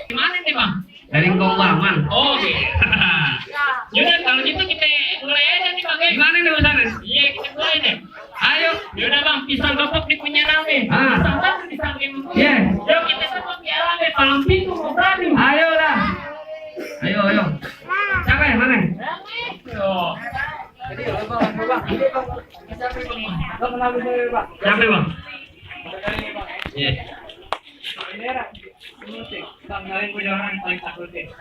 Gimana nih bang? Dari Kongwangan. Oh gitu. Yaudah kalau gitu kita mulai aja nih bang. Gimana nih urusannya? Iya kita mulai deh. Ayo. Yaudah bang, pisang gosok di punya rame. Ah. Pisang satu pisang lima. Iya. Yuk kita sama biar rame. Palang pintu mau berani. Ayo lah. Ayo. Siapa yang mana? Yo. Siapa bang? Iya.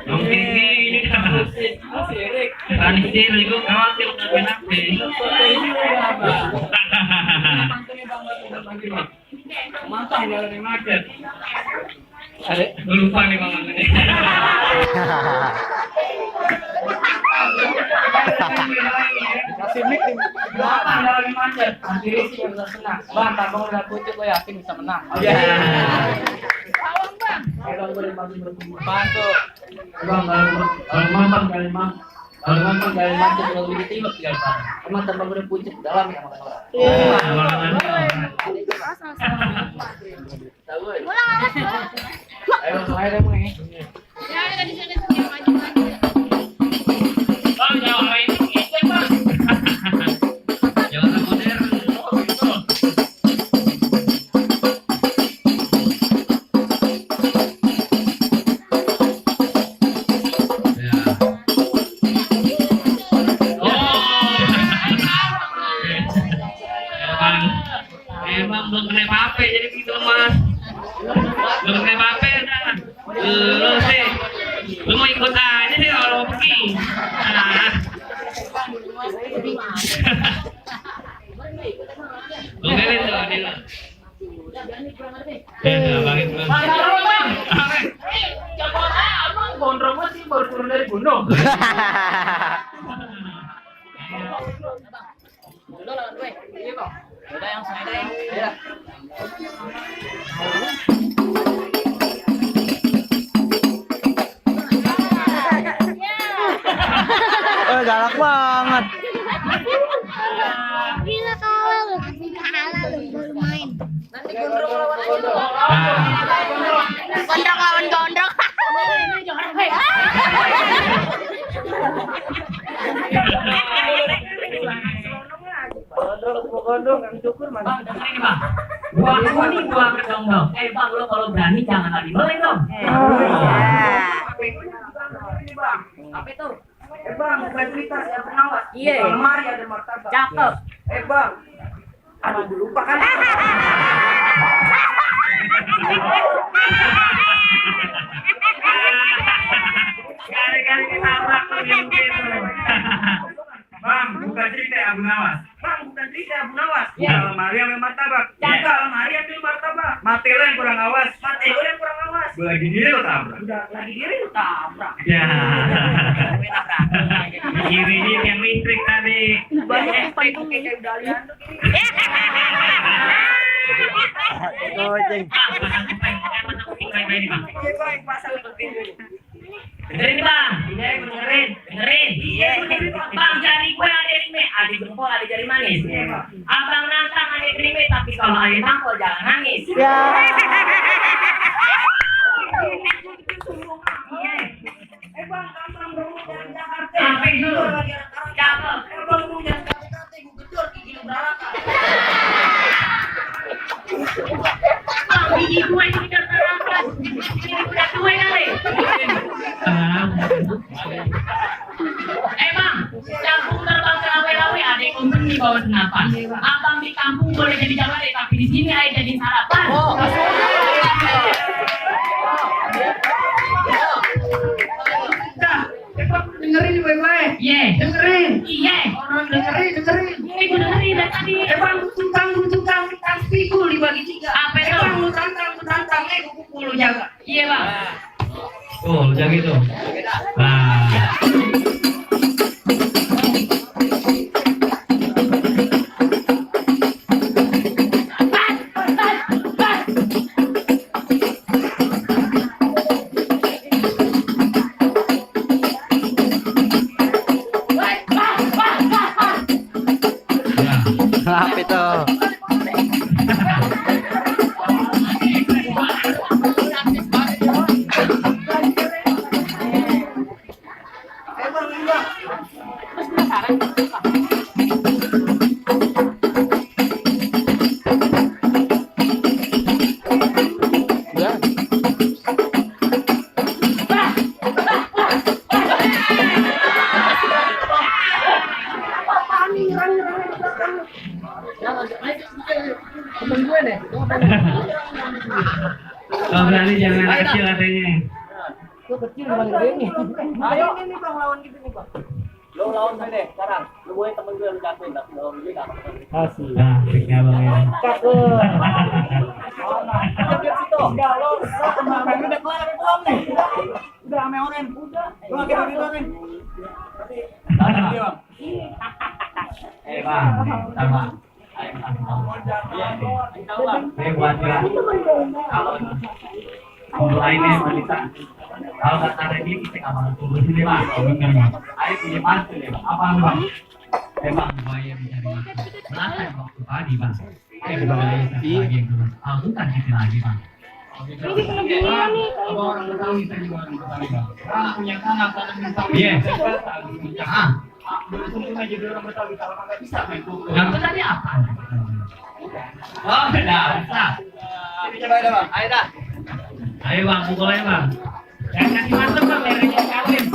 Yang tinggi ini kan. Panisnya itu khawatir kenapa? Mantap jalan di market. Lupa nih bang. Kasih mic nih. Belakang jalan di market. Akhirnya sih bisa senang. Bang, tabung udah pucuk gue yakin bisa menang. Awang bang. Kalau boleh bantu. Bang, kalau mamang Kalimantan kalau begitu tiba tiga kali. Emang tambah udah pucuk dalam ya makan orang. Ayo langsung aja deh Mang. Bang, jangan main gitu bang. Jangan modern. Emang belum kena apa jadi begitu mas. Belum kena apa dah. Lu sih, lu mau ikut aja sih kalau mau pergi. Nah. Lu keren tuh adil. Bang itu. Bang. Coba abang gondrong masih baru turun dari gunung. Dulu lawan gue. Iya kok. Udah yang saya deh. Iya. Galak banget. Gila kalah lu, kasih kalah lu baru main. Nanti gondrong lawan gondrong. Gondrong lawan gondrong. Gondrong yang syukur mana? Bang, dengerin bang. Gua kedong dong. Bang, lo kalau berani jangan lagi meleng dong. Apa itu? Bang, kreativitas ya pengawas. Iya. Di lemari ada martabak. Cakep. Bang. Aduh, gue lupa kan. Kali-kali ditabrak mungkin. Bang, bukan cerita Abu Nawas. Bang, bukan cerita Abu Nawas. Kalau Maria ambil martabak. Cakep, lemari ambil martabak. Mati lo yang kurang awas. Mati gue yang kurang awas. Gue lagi diri lo tabrak. Udah lagi diri lu tabrak. Ya. Kirinya yang listrik tadi. Banyak umpan tuh kayak Dalian tuh gini. Goceng. Iya bang, pasang begini. Dengerin bang. Iya, dengerin. Iya. Bang, jari gue ada ini, ada jempol, ada jari manis. Abang nantang ada krimi, tapi kalau ada tangkol jangan nangis. Ya. Bang, abang dong jalan Jakarta. Apa itu? Cakep. Abang dong jalan Jakarta, gue gedor gigi lu daratan. Bang, gigi gue ini gedor daratan. Ini udah tua kali. Bang, campur terbang ke rawe-rawe ada yang kompeni di bawah senapan. Abang di kampung boleh jadi jawara, tapi di sini aja jadi sarapan. Dengerin baik-baik. Iya. Dengerin. Iya. Orang dengerin. Ini gue dengerin dari tadi. Tukang pikul dibagi tiga. Apa itu? Lu tantang. Gue pukul lu jaga. Iya bang. Oh, jangan gitu. Nah. Apa itu? berani jangan kecil katanya. Ayo ini bang lawan gitu nih bang. Lo lawan saya deh sekarang. Lu boleh temen gue lu jagoin tapi lo beli kan. Asik. Nah, triknya bang ya. Lihat situ. Enggak lo kemarin udah kelar belum nih? Udah ame oren. Udah. Lo lagi di situ nih. Bang. Sama. Buat ya. Kalau lainnya wanita. Kalau kata lagi kita aman tunggu sini bang. Ayo punya mantu ya bang. Apa bang? Bang buaya mencari mantu. Berapa yang waktu tadi bang? Bukan gitu lagi bang. Apa orang Betawi saya juga orang Betawi bang. Punya tanah Betawi. Iya. Belum jadi orang Betawi kalau nggak bisa main pukul. Yang tadi apa? Oh beda. Ini coba ada bang. Ayo dah. Ayo bang, pukul aja bang. Jangan kasih masuk bang, biar dia kawin.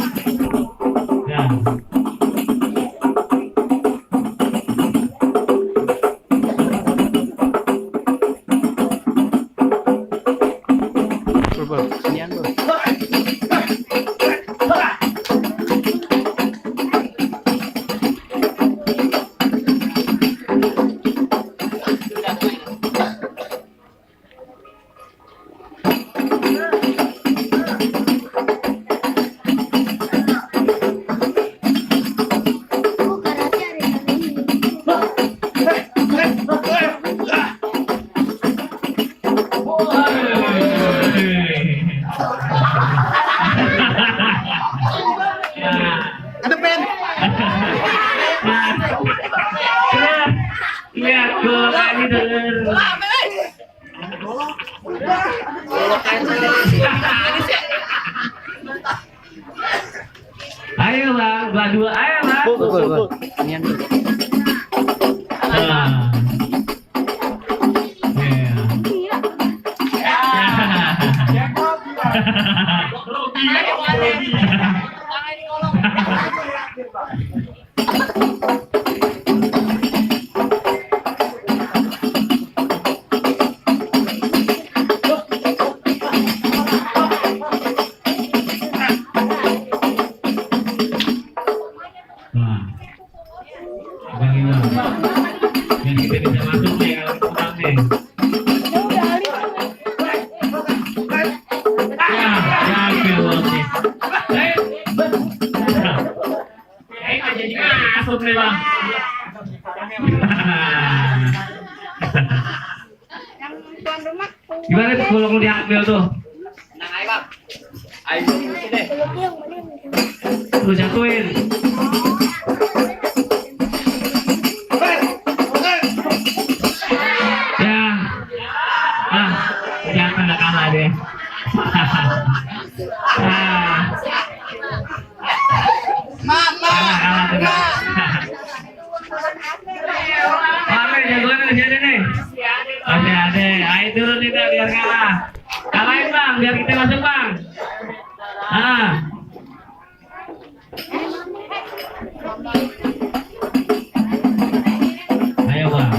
Ya. Lihat gua kali denger. Ayo bang, dua ayo bang. Nian. Yang kita bisa masuk nih kalau kurang nih. Jadi masuk nih bang. Gimana tuh kalau lu diambil tuh? Tenang aja bang. Ayo sini. Lu jatuhin. Ya. Jangan nak kalah deh. Mama. Oke, jagoan di sini nih. Ade, ayo turun nih biar kalah. Kalahin bang, biar kita masuk bang. Ayo bang.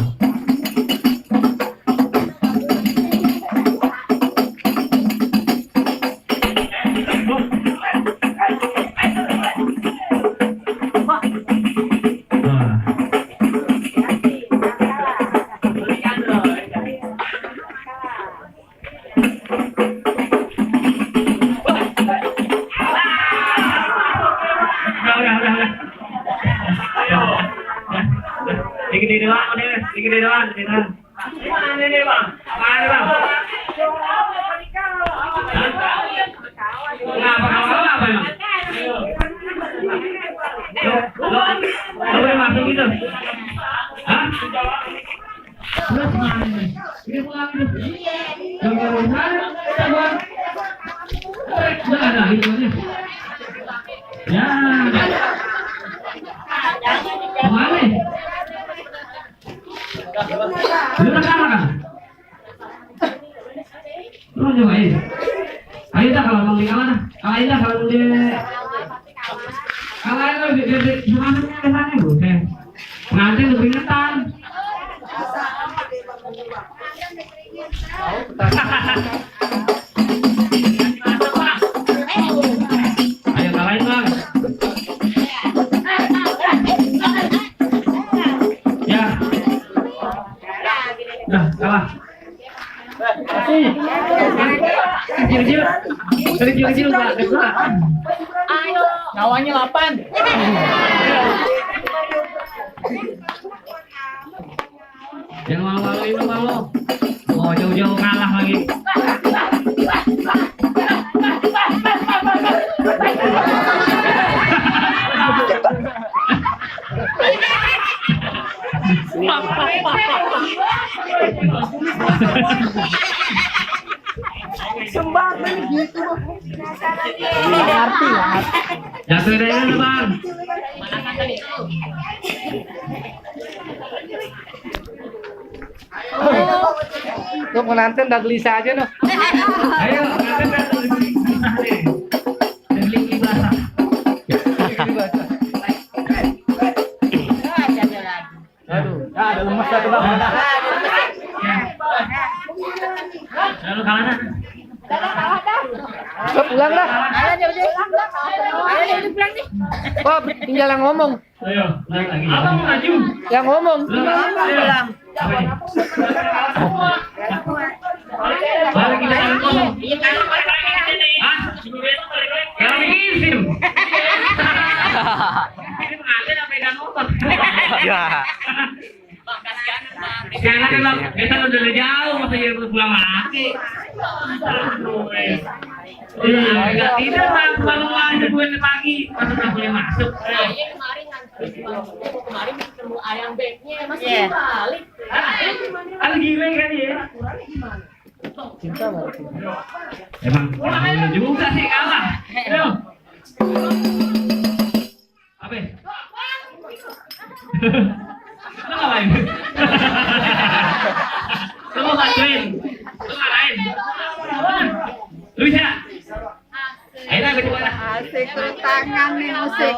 Dikit doang. Mana nih bang? Mana bang? Apa bang? Lo boleh masuk gitu? Hah? Terus mana nih? Ini pulang gitu? Jangan mana? Bang? Udah ada hidupnya. Ya. Kemana? Lu nak kan? Lu nyobain. Ayo dah kalau mau di mana? Ayo dah kalau di kalau di semuanya ke sana boleh. Nanti lebih ngetan. kecil. Kecil Pak. Nyawanya 8. Yang malu itu malu. Oh jauh-jauh kalah lagi. Jatuh dari mana bang? Tuh pengantin udah gelisah aja noh. Ayo, Delik basah. Aduh. Ada lemes dah tuh, Bang. Lalu kalah. Udah pulang dah. Oh, tinggal yang ngomong. Ayo, naik lagi. Abang maju. Yang ngomong. Balik kita ngomong. Hah? Yang bikin film. Ini pengantin apa yang nonton? Ya. Karena kan bang, kita udah jauh, masa dia pulang lagi. Enggak tidak bang, baru aja gue pagi, masa nggak boleh masuk. Kemarin ketemu ayam beknya masih balik. Ada gile kan ya? Cinta banget. Emang bener juga sih kalah. Ayo. Apa? Lu ngapain? Lu mau bantuin? Lu ngapain? Lu bisa? Ayo lah, coba lah. Asik turun tangan nih musik.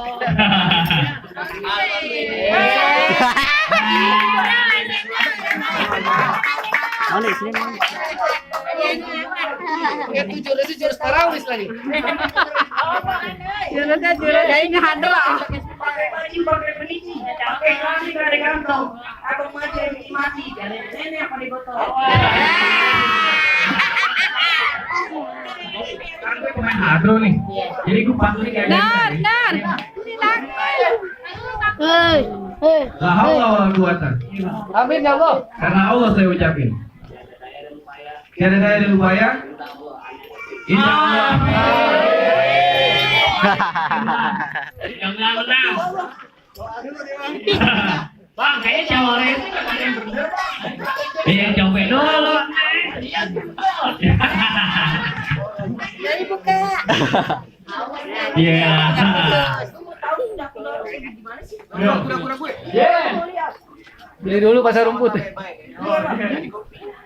Mana sini? Ya jurus tarawih lagi. Jurusnya ini hadro. Pemain hadro nih. Jadi gue pantulin kayak Nar. Hei. La haula wala quwata. Amin ya Allah. Karena Allah saya ucapin. Tiada daya dan upaya. Insya Allah. Yang menang. Bang, kayaknya cawara itu ada yang bener. Yang coba dulu. Jadi buka. Iya. Beli dulu pasar rumput.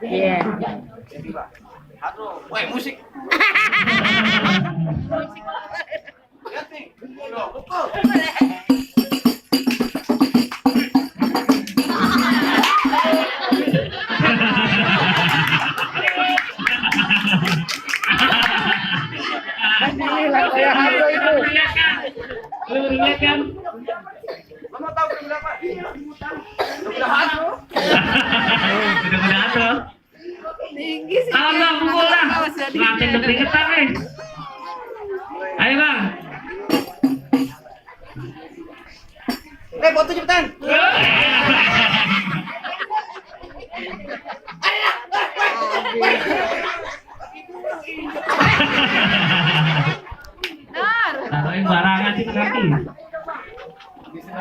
Iya. Woi, musik. Kayak hadro itu. Lu lihat kan? Kamu tahu berapa? Mudah-mudahan tuh. Tinggi sih. Alam bang, pukul lah. Ngapain deg-degetan nih? Ayo bang. Foto cepetan. Taruhin barangan sih nanti.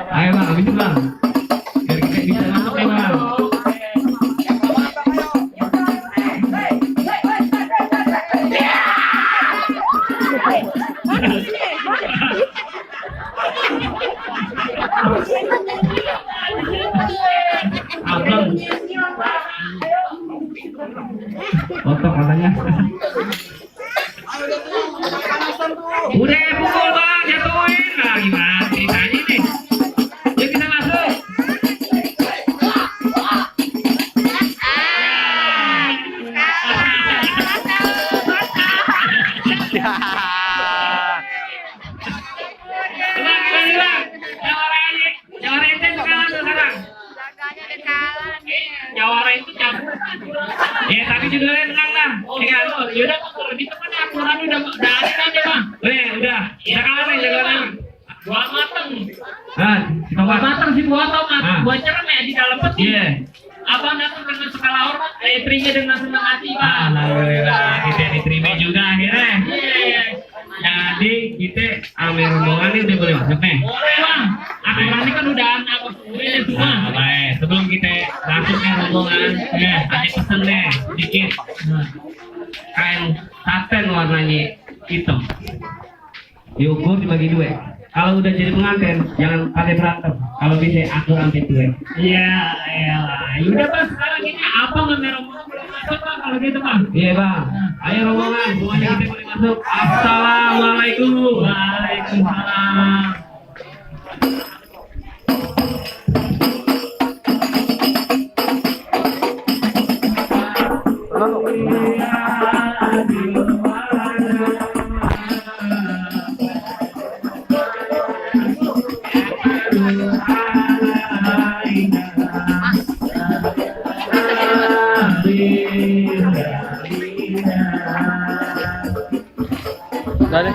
Ayo bang, habisin bang. Biar kita bisa masuk nih bang. Abang. Otak katanya. Udah pukul bang, jatuhin. Nah gimana ceritanya nih? Yuk kita masuk. Jawara itu cabut. Ya tapi judulnya tenang lah. Ya kan? Yaudah lebih teman aku. orang udah ada kan ya bang? Udah kalah nih, jangan. Buah mateng. Kita Buah mateng sih buah tomat. Ah. Buah cerem ya di dalam peti. Iya. Abang datang dengan segala hormat, istrinya dengan senang hati bang. Alhamdulillah, kita diterima juga akhirnya. Iya. Jadi kita ambil rombongan ini udah boleh masuk nih. Boleh bang. Aturan ini kan udah anak ini semua. Nah, baik. Sebelum kita masuk nih rombongan, ada pesen nih sedikit. Kain saten warnanya hitam. Diukur dibagi dua. Kalau udah jadi pengantin, jangan pada berantem. Kalau bisa atur sampai dua. Iya, iyalah. Udah bang, sekarang ini apa ngambil rombongan belum masuk bang kalau gitu bang? Iya bang. Ayo rombongan, semuanya kita boleh masuk. Assalamualaikum. Waalaikumsalam. Dari.